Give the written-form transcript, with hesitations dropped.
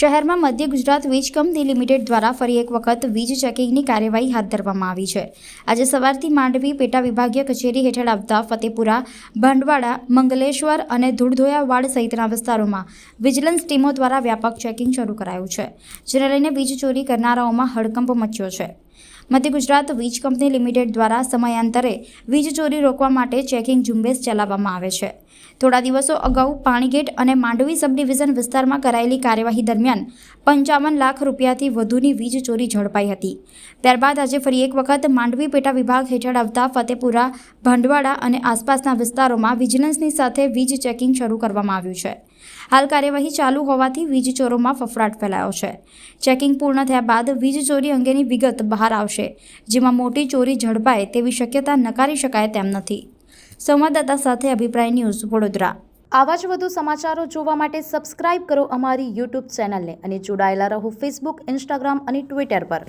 શહેરમાં મધ્ય ગુજરાત વીજ કંપની લિમિટેડ દ્વારા ફરી એક વખત વીજ ચેકિંગની કાર્યવાહી હાથ ધરવામાં આવી છે। આજે સવારથી માંડવી પેટા વિભાગીય કચેરી હેઠળ આવતા ફતેપુરા, ભાંડવાડા, મંગલેશ્વર અને ધૂળધોયાવાડ સહિતના વિસ્તારોમાં વિજિલન્સ ટીમો દ્વારા વ્યાપક ચેકિંગ શરૂ કરાયું છે, જેને લઈને વીજ ચોરી કરનારાઓમાં હડકંપ મચ્યો છે। મધ્ય ગુજરાત વીજ કંપની લિમિટેડ દ્વારા સમયાંતરે વીજ ચોરી રોકવા માટે ચેકિંગ ઝુંબેશ ચલાવવામાં આવે છે। થોડા દિવસો અગાઉ પાણીગેટ અને માંડવી સબ ડિવિઝન વિસ્તારમાં કરાયેલી કાર્યવાહી દરમિયાન 55 લાખ રૂપિયાથી વધુની વીજ ચોરી ઝડપાઈ હતી। ત્યારબાદ આજે ફરી એક વખત માંડવી પેટા વિભાગ હેઠળ આવતા ફતેપુરા, ભાંડવાડા અને આસપાસના વિસ્તારોમાં વિજિલન્સની સાથે વીજ ચેકિંગ શરૂ કરવામાં આવ્યું છે। હાલ કાર્યવાહી ચાલુ હોવાથી વીજ ચોરોમાં ફફડાટ ફેલાયો છે। ચેકિંગ પૂર્ણ થયા બાદ વીજ ચોરી અંગેની વિગત બહાર આવશે, જેમાં મોટી ચોરી ઝડપાય તેવી શક્યતા નકારી શકાય તેમ નથી। સંવાદદાતા સાથે અભિપ્રાય ન્યૂઝ, વડોદરા। આવા જ વધુ સમાચારો જોવા માટે સબસ્ક્રાઇબ કરો અમારી યુટ્યુબ ચેનલને અને જોડાયેલા રહો ફેસબુક, ઇન્સ્ટાગ્રામ અને ટ્વિટર પર।